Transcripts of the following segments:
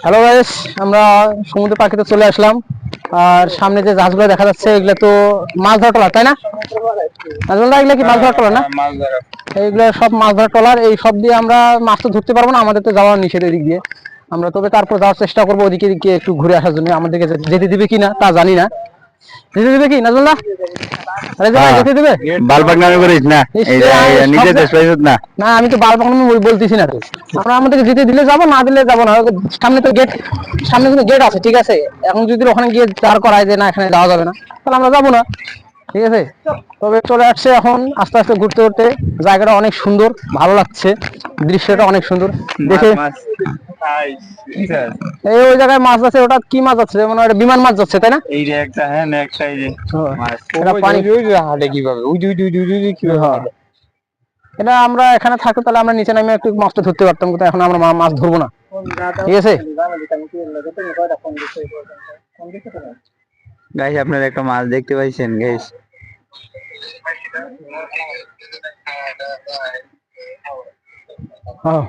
Hello guys, আমরা সমুদ্র পাখিতে চলে আসলাম। আর সামনে যে জাহাজগুলো দেখা যাচ্ছে এগুলো তো মাছ ধরা ট্রলার, তাই না? নাজমুল দা, এগুলো কি মাছ ধরা ট্রলার না? এইগুলো সব মাছ ধরা ট্রলার। এই সব দিয়ে আমরা মাছ তো ধরতে পারবো না, আমাদের তো যাওয়ার নিষেধ এদিক দিয়ে। আমরা তবে তারপর যাওয়ার চেষ্টা করবো ওদিকে দিকে একটু ঘুরে আসার জন্য। আমাদেরকে যেতে দিবে কিনা তা জানি না। যেতে দিবে কি নাজমুল দা? আরে ভাই, যেতে দিবে? বালপাক নামে করিস না, নিজে দেশ পাইছ না। না, আমি তো বারবার বলতেছি না তো। আমরা আমাদেরকে যেতে দিলে যাবো, না দিলে যাবো না। সামনে তো গেট, সামনে কিন্তু গেট আছে, ঠিক আছে। এখন যদি ওখানে গিয়ে দাঁড় করায় যে না এখানে যাওয়া যাবে না, তাহলে আমরা যাবো না, ঠিক আছে। তবে চলে আসছে এখন আস্তে আস্তে ঘুরতে ঘুরতে। জায়গাটা অনেক সুন্দর, ভালো লাগছে, দৃশ্যটা অনেক সুন্দর দেখে। এই ওই জায়গায় মাছ আছে, ওটা কি মাছ আছে? মনে হয় বিমান মাছ যাচ্ছে, তাই না? এই যে একটা, হ্যাঁ একটা, এই যে এটা পানি হাটে কিভাবে কিভাবে? এটা আমরা এখানে থাকতো তাহলে আমরা নিচে নামে একটু মাছটা ধরতে পারতাম, কিন্তু এখন আমরা মাছ ধরবো না, ঠিক আছে। গাইস, আপনারা একটা মাছ দেখতে পাইছেন গাইস? হ্যাঁ,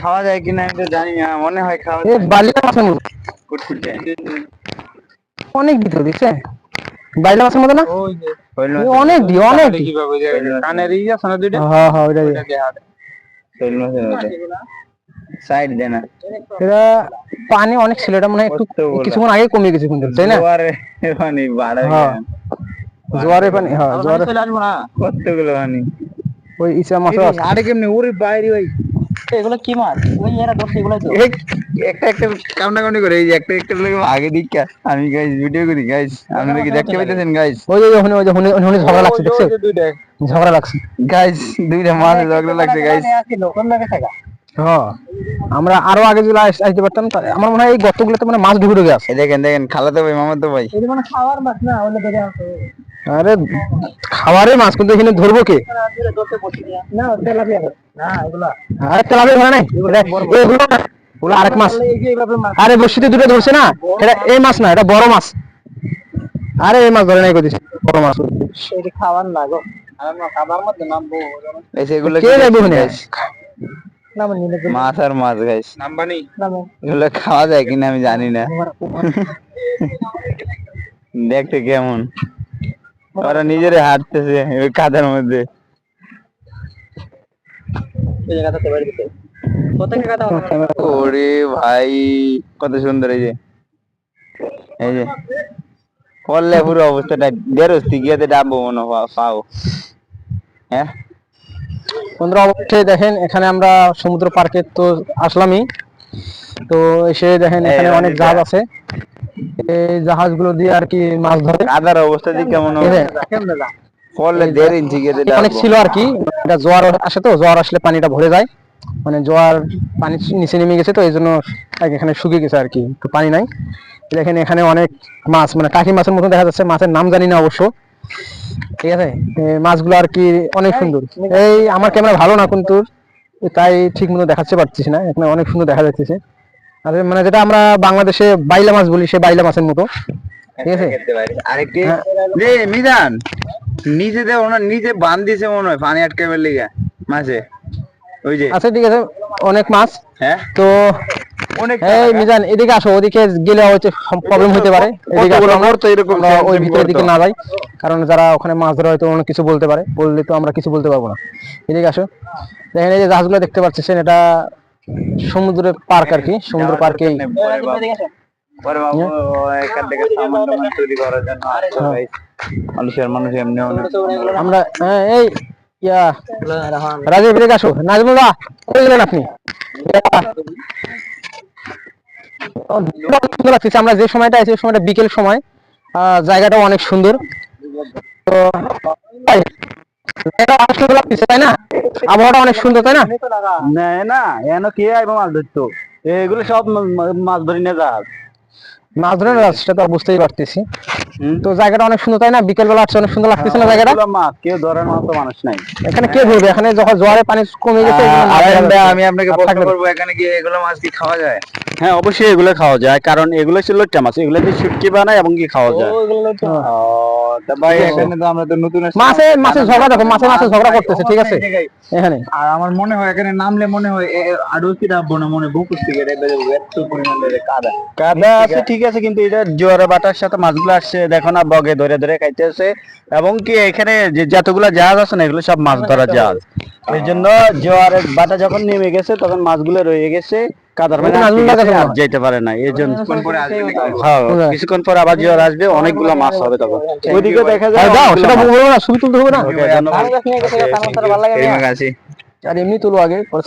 খাওয়া যায় কিনা আমি তো জানি না, মনে হয় খাওয়া এই যায়। বাইলা মাছের মতো অনেক দিতে দিচ্ছে, বাইলা মাছের মতো না? অনেক দি অনেক দি। কানের ই আছে না দুইটা? হ্যাঁ হ্যাঁ, ওইটাই। শৈল মাছের মতো সাইড দে না। এটা পানি অনেক ছিল, এটা মনে হয় একটু কিছুক্ষণ আগে কমে গেছে কিন্তু, তাই না? জোয়ারে পানি বাড়ে। হ্যাঁ, জোয়ারের পানি, হ্যাঁ জোয়ারে। কতগুলো পানি ওই ইচা মাছ আরে কেমনে ওরে বাইরে ভাই। এগুলো কি মাছ? ওই এরা ধরছে এগুলাই তো। একটা একটা কামনা কামনি করে, এই যে একটা একটা লোক আগে দিকা আমি গাইস ভিডিও করি গাইস, আপনারা কি দেখতে পাইতেছেন গাইস? ওই যে ওখানে ওই যে ওখানে ঝগড়া লাগছে, দেখছো? ঝগড়া লাগছে গাইস, দুইটা মাছ ঝগড়া লাগছে গাইস। হ্যাঁ, আমরা আরো আগে যদি আসতে পারতাম। আমার মনে হয় এই গর্তগুলোতে মানে মাছ ঢুকে ঢুকে আছে। দেখেন দেখেন, খালাতো ভাই মামাতো ভাই। খাওয়ার মাছ না, আরে খাওয়ারের মাছ, কিন্তু এখানে ধরবো কে? আরে তেলাপিয়া ধরে নাই, ওগুলো আরেক মাছ। আরে বড়শিতে দুটো ধরছে না, এটা এই মাছ না, এটা বড় মাছ। আরে এই মাছ ধরে নাই কইছিস, বড় মাছ। সেটা খাওয়ার না গো, আমরা খাবার মধ্যে নামবো। এই এগুলো কে যাইবো ওখানে? মাছ আর মাছ গাইস, এগুলো খাওয়া যায় কিনা আমি জানি না। দেখতে কেমন, ওরা নিজেরে হাঁটতেছে ওই কাদার মধ্যে। ওরে ভাই, কত সুন্দর! এই যে পড়লে পুরো অবস্থাটা বেরোস্তি গিয়ে ডাবো মনে পাও। হ্যাঁ বন্ধুরা, অবশ্যই দেখেন এখানে আমরা সমুদ্র পার্কে তো আসলামই। তো এসে দেখেন এখানে অনেক জাহাজ আছে, এই জাহাজগুলো দিয়ে আর কি মাছ ধরে। কাদার অবস্থা দিয়ে কেমন পড়লে 1.5 ইঞ্চি গিয়ে অনেক ছিল আর কি। এটা জোয়ার আসে, তো জোয়ার আসলে পানিটা ভরে যায়, মানে জোয়ার পানি নিচে নেমে গেছে, তো এই জন্য এখানে শুকিয়ে গেছে আর কি, একটু পানি নাই। দেখেন এখানে অনেক মাছ, মানে কাকি মাছের মতো দেখা যাচ্ছে, মাছের নাম জানি না অবশ্য, ঠিক আছে। মাছগুলো আর কি অনেক সুন্দর। এই আমার ক্যামেরা ভালো না কিন্তু, তাই ঠিক মতো দেখাতে পারছিস না। এখানে অনেক সুন্দর দেখা যাচ্ছে, আর মানে যেটা আমরা বাংলাদেশে বাইলা মাছ বলি, সে বাইলা মাছের মতো, ঠিক আছে। আরেকটি যে মিজান নিজে দে, ওনা নিজে বান দিছে মনে হয় পানি আটকাবার লিগা মাছে, ওই যে আচ্ছা ঠিক আছে, অনেক মাছ। হ্যাঁ তো এই মিজান, এদিকে আসো, ওদিকে গেলে হচ্ছে প্রবলেম হতে পারে। এদিকে আসো, আমরা ওই ভিতরের দিকে না যাই, কারণ যারা ওখানে মাছ ধরা হয়তো অনেক কিছু বলতে পারে, বললে তো আমরা কিছু বলতে পারবো না। এদিকে আসো, দেখেন এই যে জাহাজগুলো দেখতে পাচ্ছেন, এটা সমুদ্রের পার্ক আর কি, সমুদ্র পার্কে। পরে বাবু এখান থেকে সামান টামান চুরি করার জন্য মানুষের মানুষ এমনি আমরা এই ইয়া রাজীব, এদিকে আসো। নাজমুল্লাহ, কই গেলেন আপনি? সুন্দর লাগছে। আমরা যে সময়টা আছি, সময়টা বিকেল সময়, জায়গাটা অনেক সুন্দর। তো তাই না, আবহাওয়াটা অনেক সুন্দর, তাই না? না না, এনো কে আইবো মাছ ধরতো? এগুলো সব মাছ ধরি না জাহাজ। মাছ ধরে না সেটা তো আর বুঝতেই পারতেছি। তো জায়গাটা অনেক সুন্দর তাই না, বিকেল বেলা আসছে অনেক সুন্দর লাগতেছে না জায়গাটা? অনেকগুলো মাছ, কেউ ধরার মতো মানুষ নাই। এখানে কে ধরবে? এখানে যখন জোয়ারে পানি কমে গেছে এগুলো মাছ আরেন ধরা ভাই, যাচ্ছে। আমি আপনাকে আর প্রশ্ন থাকবে না। করবো, এখানে কি এগুলো মাছ কি খাওয়া যায়? হ্যাঁ অবশ্যই এগুলো খাওয়া যায়, কারণ এগুলো হচ্ছে লইট্টা মাছ, এগুলো দিয়ে শুটকি বানায় এবং কি খাওয়া যায়। তা ভাই ঠিক আছে। এখানে তো আমরা তো নতুন আসছি। মাছের ঝগড়া দেখো, মাছে ঝগড়া করতেছে, ঠিক আছে এখানে। আর আমার মনে হয় এখানে নামলে মনে হয় আরো কি ডাববো না, মনে বুকুর থেকে এত পরিমাণে কাদা। কাদা আছে ঠিক আছে, কিন্তু এটা জোয়ারে বাটার সাথে মাছগুলো আসছে দেখো না, বগে ধরে ধরে খাইতেছে। এবং কি এখানে যে যতগুলো জাহাজ আছে না, এগুলো সব মাছ ধরার জাহাজ। এই জন্য জোয়ারের বাটা যখন নেমে গেছে তখন মাছগুলো রয়ে গেছে কাদার মধ্যে, ওখানে আটকে আগুন গেছে, লাগাতে আর হবে। যেতে পারে না। এই জন্য কিছুক্ষণ পরে আসবে নাকি? হ্যাঁ, কিছুক্ষণ পর আবার জোয়ার আসবে, অনেকগুলো মাছ হবে তখন। ওইদিকে দেখা যায় আর দাও, অনেকগুলো সেটা মাছ। বলবো না, ছবি তুলতে হবে না? ওকে, ধন্যবাদ। তার কাছে নিয়ে গেছে, তার মতো ভালো লাগে এই না। মাছ আছে। আর এমনি তুলো আগে, পরে